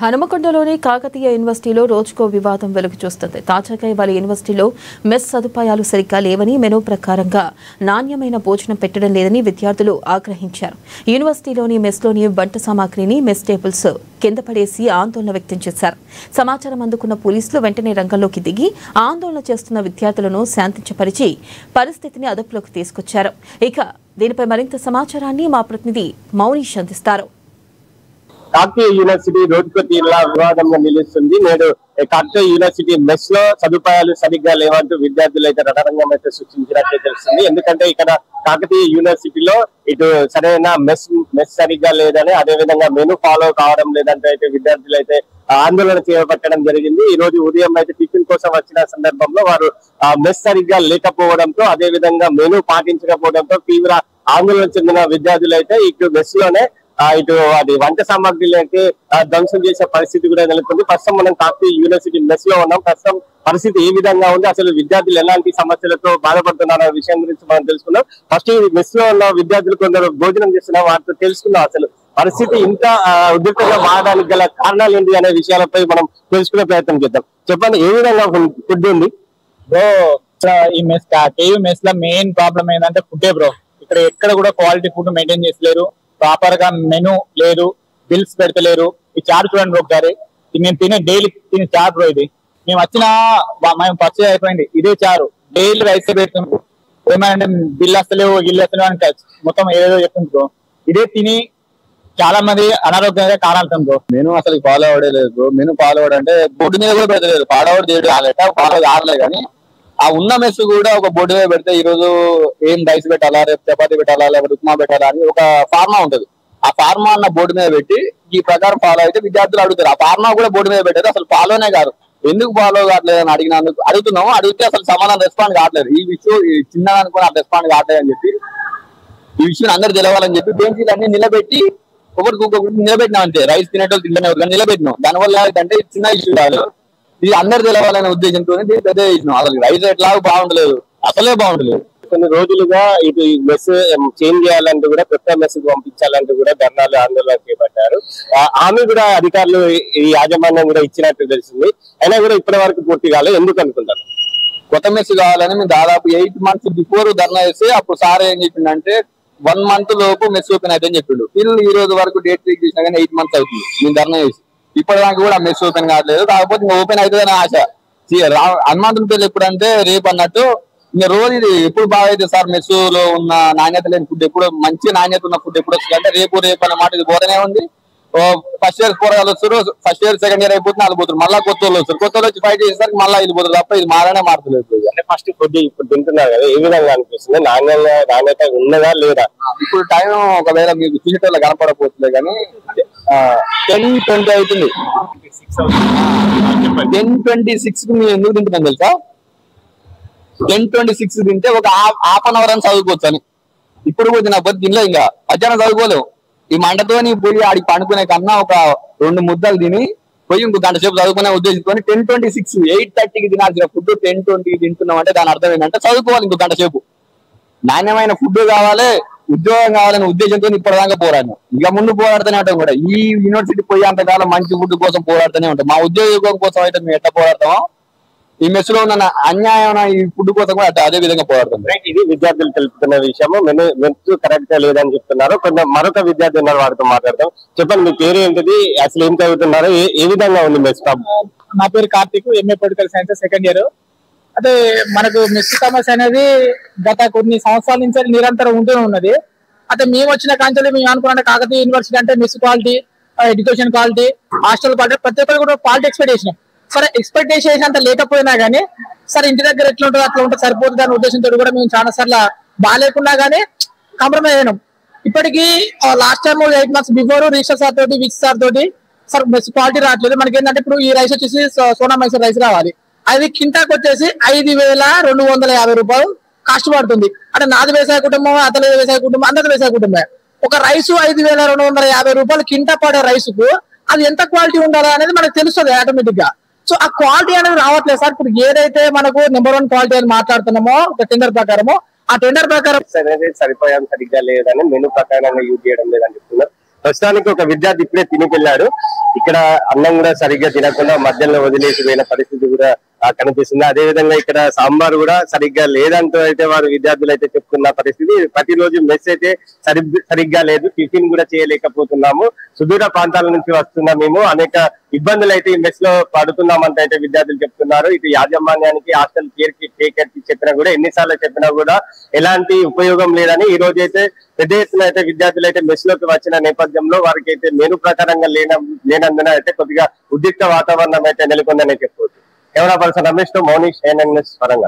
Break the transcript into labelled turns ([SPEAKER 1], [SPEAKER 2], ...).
[SPEAKER 1] హనుమకొండలోని కాకతీయ యూనివర్సిటీలో రోజుకో వివాదం వెలుగు చూస్తుంది. తాజాగా ఇవాళ యూనివర్సిటీలో మెస్ సదుపాయాలు సరిగ్గా లేవని, మెనూ ప్రకారంగా నాణ్యమైన భోజనం పెట్టడం లేదని విద్యార్థులు ఆగ్రహించారు. యూనివర్సిటీలోని మెస్లోని వంట సామాగ్రిని, మెస్ టేబుల్స్ కింద పడేసి ఆందోళన వ్యక్తం చేశారు. సమాచారం అందుకున్న పోలీసులు వెంటనే రంగంలోకి దిగి ఆందోళన చేస్తున్న విద్యార్థులను శాంతించపరిచి పరిస్థితిని అదుపులోకి తీసుకొచ్చారు. ఇక దీనిపై మరింత సమాచారాన్ని మా ప్రతినిధి మౌనీష్ అందిస్తారు.
[SPEAKER 2] కాకతీయ యూనివర్సిటీ రోజుకో తీరులా వివాదంగా నిలుస్తుంది. నేడు కాకతీయ యూనివర్సిటీ మెస్ లో సదుపాయాలు సరిగ్గా లేవంటూ విద్యార్థులు అయితే రణరంగం అయితే సృష్టించినట్లే తెలుస్తుంది. ఎందుకంటే ఇక్కడ కాకతీయ యూనివర్సిటీలో ఇటు సరైన మెస్ సరిగ్గా లేదని, అదేవిధంగా మెనూ ఫాలో కావడం లేదంటే అయితే విద్యార్థులు అయితే ఆందోళన చేపట్టడం జరిగింది. ఈ రోజు ఉదయం అయితే టిఫిన్ కోసం వచ్చిన సందర్భంలో వారు మెస్ సరిగ్గా లేకపోవడంతో, అదే విధంగా మెనూ పాటించకపోవడంతో తీవ్ర ఆందోళన చెందిన విద్యార్థులు అయితే ఇటు మెస్ లోనే ఇటు అది వంట సామాగ్రిలకి ధ్వంసం చేసే పరిస్థితి కూడా నెలకొంది. ప్రస్తుతం మనం కాకతీయ యూనివర్సిటీ మెస్ లో ఉన్నాం. ప్రస్తుతం పరిస్థితి ఏ విధంగా ఉంది, అసలు విద్యార్థులు ఎలాంటి సమస్యలతో బాధపడుతున్నారు అనే విషయం గురించి మనం తెలుసుకుందాం. ఫస్ట్ ఈ మెస్ లో ఉన్న విద్యార్థులు కొందరు భోజనం చేస్తున్నా వారితో తెలుసుకుందాం అసలు పరిస్థితి ఇంత ఉద్రిక్తంగా మారడానికి గల కారణాలు ఏంటి అనే విషయాలపై మనం తెలుసుకునే ప్రయత్నం చేద్దాం. చెప్పండి, ఏ విధంగా ఫుడ్ ఉంది?
[SPEAKER 3] బ్రో, ఈ మెస్ లో మెయిన్ ప్రాబ్లం ఏంటంటే ఫుడ్డే బ్రో. ఇక్కడ ఎక్కడ కూడా క్వాలిటీ ఫుడ్ మెయింటైన్ చేసలేరు, ప్రాపర్ గా మెనూ లేదు, బిల్స్ పెడతలేరు. ఈ చారు చూడండి బ్రో ఒకసారి. నేను డైలీ తినే చారు బ్రో ఇది. మేము మేము పర్చేజ్ అయిపోయింది ఇదే చారు, డైలీ రైస్ పెడుతుంది. ఏమంటే బిల్ వస్తలేవు, గిల్లు వస్తలేవు అని మొత్తం ఏదో చెప్తుంది బ్రో. ఇదే తిని చాలా మంది అనారోగ్యంగా కారణాలుతాం బ్రో.
[SPEAKER 4] మెనూ అసలు ఫాలో అవలేదు బ్రో. మెనూ ఫాలో అవడం అంటే బోర్డు మీద కూడా పెడతలేదు. ఫాలో అవడం చేయడం ఫాలో కావలేదు. కానీ ఆ ఉన్న మెస్ కూడా ఒక బోర్డు మీద పెడితే ఈ రోజు ఏం రైస్ పెట్టాలా, రేపు చపాతీ పెట్టాలా, లేకపోతే ఉప్మా పెట్టాలా అని ఒక ఫార్మా ఉంటుంది. ఆ ఫార్మా అన్న బోర్డు మీద పెట్టి ఈ ప్రకారం ఫాలో అయితే విద్యార్థులు అడుగుతారు. ఆ ఫార్మా కూడా బోర్డు మీద పెట్టారు. అసలు ఫాలోనే కాదు. ఎందుకు ఫాలో కావట్లేదు అని అడుగుతున్నాము. అడిగితే అసలు సమాధానం రెస్పాండ్ కావట్లేదు. ఈ విషయం చిన్నగా అనుకుని రెస్పాండ్ కావట్లేదు అని చెప్పి, ఈ విషయం అందరు తెలవాలని చెప్పి బెంచీలు అన్ని నిలబెట్టి ఒకరికి నిలబెట్టినాం అంతే. రైస్ తినేటోళ్ళు తింటనే కానీ నిలబెట్టినాం. దానివల్ల ఏంటంటే చిన్న ఇష్యూ కాదు, ఇది అందరు తెలవాలనే ఉద్దేశంతో పెద్ద ఇచ్చినాం. అసలు రైస్ ఎట్లా బాగుండలేదు, అసలే బాగుండలేదు.
[SPEAKER 2] కొన్ని రోజులుగా ఇటు మెస్ చేంజ్ చేయాలంటూ కూడా, కొత్త మెస్ పంపించాలంటూ కూడా ధర్నాలు, ఆందోళన చేపట్టారు. ఆమె కూడా అధికారులు ఈ యాజమాన్యం కూడా ఇచ్చినట్టు తెలిసింది. అయినా కూడా ఇప్పటి వరకు పూర్తి కాలేదు. ఎందుకు అనుకుంటారు?
[SPEAKER 4] కొత్త మెస్ కావాలని మేము దాదాపు 8 months బిఫోర్ ధర్నా చేస్తే అప్పుడు సార్ ఏం చెప్పిందంటే 1 month లోపు మెస్ ఓపెన్ అయితే అని చెప్పిండు. వీళ్ళు ఈ రోజు వరకు డేట్ ఫిక్స్ చేసినా కానీ 8 months అవుతుంది మేము ధర్నా చేసి. ఇప్పటిదాకా కూడా మెస్ ఓపెన్ కావట్లేదు. కాకపోతే ఇంకా ఓపెన్ అవుతుందని ఆశ. హనుమంతుని పేర్లు ఎప్పుడంటే రేపు అన్నట్టు ఇంకా రోజు ఇది ఎప్పుడు బాగా అయితే సార్ మెస్ లో ఉన్న నాణ్యత లేని ఫుడ్ ఎప్పుడు, మంచి నాణ్యత ఉన్న ఫుడ్ ఎప్పుడు వస్తుంది అంటే రేపు అనే మాట ఇది పోతూనే ఉంది. ఫస్ట్ ఇయర్ పోరాలు వస్తారు, ఫస్ట్ ఇయర్ సెకండ్ ఇయర్ అయిపోతుంది వాళ్ళు పోతారు, మళ్ళీ కొత్త వాళ్ళు వస్తారు. కొత్త వాళ్ళు వచ్చి ఫైట్ చేసేసరికి మళ్ళీ ఇది పోతారు తప్ప ఇది మారనే మారుతలేదు.
[SPEAKER 2] అంటే ఫస్ట్ ఫుడ్ ఇప్పుడు తింటున్నారు కదా, ఏ విధంగా అనిపిస్తుంది? నాణ్యత ఉన్నదా లేదా?
[SPEAKER 4] ఇప్పుడు టైం ఒకవేళ మీకు చూసేటోళ్ళు కనపడకపోతుంది కానీ 10:20 అవుతుంది. 10:26 మేము ఎందుకు తింటున్నాం తెలుసా? 10:26 తింటే ఒక హాఫ్ అన్ అవర్ అని చదువుకోవచ్చు అని. ఇప్పుడు కూడా తినకపోతే తినలే, ఇంకా మధ్యాహ్నం చదువుకోలేవు. ఈ మంటతోని పోయి ఆడికి పండుకునే కన్నా ఒక 2 ముద్దలు తిని పోయి ఇంకో గంట సేపు చదువుకునే ఉద్దేశంతో 10:26 8:30కి తినాల్సిన ఫుడ్ 10:20కి తింటున్నాం అంటే దాని అర్థం ఏంటంటే చదువుకోవాలి ఇంకో గంట సేపు. నాణ్యమైన ఫుడ్ కావాలి, ఉద్యోగం కావాలనే ఉద్దేశంతో ఇప్పటిదాకా పోరాడినాం. ఇక ముందు పోరాడుతూనే ఉంటాం కూడా. ఈ యూనివర్సిటీ పోయేంతకాలం మంచి ఫుడ్ కోసం పోరాడుతూనే ఉంటాం. మా ఉద్యోగం కోసం అయితే మేము ఎట్లా పోరాడతామో ఈ మెస్ లో ఉన్న అన్యాయం ఈ ఫుడ్ కోసం కూడా అదే విధంగా పోరాడుతుంది.
[SPEAKER 2] ఇది విద్యార్థులు తెలుపుతున్న విషయము. మెస్ కరెక్ట్ గా లేదని చెప్తున్నారు. మరొక విద్యార్థి ఉన్నారు, వారితో మాట్లాడతాం. చెప్పండి, మీ పేరు ఏంటిది, అసలు ఏం చదువుతున్నారు, ఏ విధంగా ఉంది మెస్?
[SPEAKER 3] నా పేరు Karthik, MA political science second year. అదే మనకు మెస్ సమస్య అనేది గత కొన్ని సంవత్సరాల నుంచి నిరంతరం ఉంటూనే ఉన్నది. అయితే మేము వచ్చిన కాంచెలు మేము అనుకున్న కాకతీయ యూనివర్సిటీ అంటే mess quality, education quality, hostel quality ప్రతి ఒక్కరు కూడా క్వాలిటీ ఎక్స్పెక్ట్ చేసినాం. సరే ఎక్స్పెక్టేషన్ అంత లేకపోయినా కానీ సరే ఇంటి దగ్గర ఎట్లా ఉంటుంది అట్లా ఉంటే సరిపోతుంది అనే ఉద్దేశంతో కూడా మేము చాలా సార్లు బాగాలేకుండా కానీ కాంప్రమైజ్ అయినాం. ఇప్పటికీ last time 8 months before register sir తోటి, విక్స్ సార్ తోటి సార్ మెస్ క్వాలిటీ రావట్లేదు. మనకి ఏంటంటే ఇప్పుడు ఈ రైస్ వచ్చేసి సోనా మైసూర్ రైస్ రావాలి. అది కింటాకి వచ్చేసి 5,250 రూపాయలు కాస్ట్ పడుతుంది. అంటే నాది వ్యవసాయ కుటుంబం, అతని వ్యవసాయ కుటుంబం, అందరి వ్యవసాయ కుటుంబమే. ఒక రైసు 5,250 రూపాయలు కింటా పడే రైసుకు అది ఎంత క్వాలిటీ ఉండాలి అనేది మనకు తెలుస్తుంది ఆటోమేటిక్ గా. సో ఆ క్వాలిటీ అనేది రావట్లేదు సార్. ఇప్పుడు ఏదైతే మనకు నెంబర్ 1 క్వాలిటీ అని మాట్లాడుతున్నామో ఒక టెండర్ ప్రకారము, ఆ టెండర్ ప్రకారం
[SPEAKER 2] సరిపోయాం సరిగ్గా లేదని మెనూ ప్రకారంగా యూజ్ చేయడం లేదని చెప్తున్నారు. ప్రస్తుతానికి ఒక విద్యార్థి ఇప్పుడే తినికెళ్ళాడు. ఇక్కడ అన్నం కూడా సరిగ్గా తినకుండా మధ్యలో వదిలేసి పోయిన పరిస్థితి కూడా కనిపిస్తుంది. అదే విధంగా ఇక్కడ సాంబార్ కూడా సరిగ్గా లేదంటూ అయితే వారు విద్యార్థులు అయితే చెప్తున్న పరిస్థితి. ప్రతిరోజు మెస్ అయితే సరిగ్గా లేదు, టిఫిన్ కూడా చేయలేకపోతున్నాము. సుదూర ప్రాంతాల నుంచి వస్తున్నా మేము అనేక ఇబ్బందులు అయితే ఈ మెస్ లో పడుతున్నామంటే అయితే విద్యార్థులు చెప్తున్నారు. ఇటు యాజమాన్యానికి హాస్టల్ కేర్ కి చెప్పినా కూడా ఎన్నిసార్లు చెప్పినా కూడా ఎలాంటి ఉపయోగం లేదని ఈ రోజు అయితే పెద్ద ఎత్తున అయితే విద్యార్థులు అయితే మెస్ లోకి వచ్చిన నేపథ్యంలో వారికి అయితే మెను ప్రకారంగా లేనందున అయితే కొద్దిగా ఉద్రిక్త వాతావరణం అయితే నెలకొందని చెప్పవచ్చు. కెమెరా పర్సన్ రమేష్ తో మౌనిష్, వరంగల్.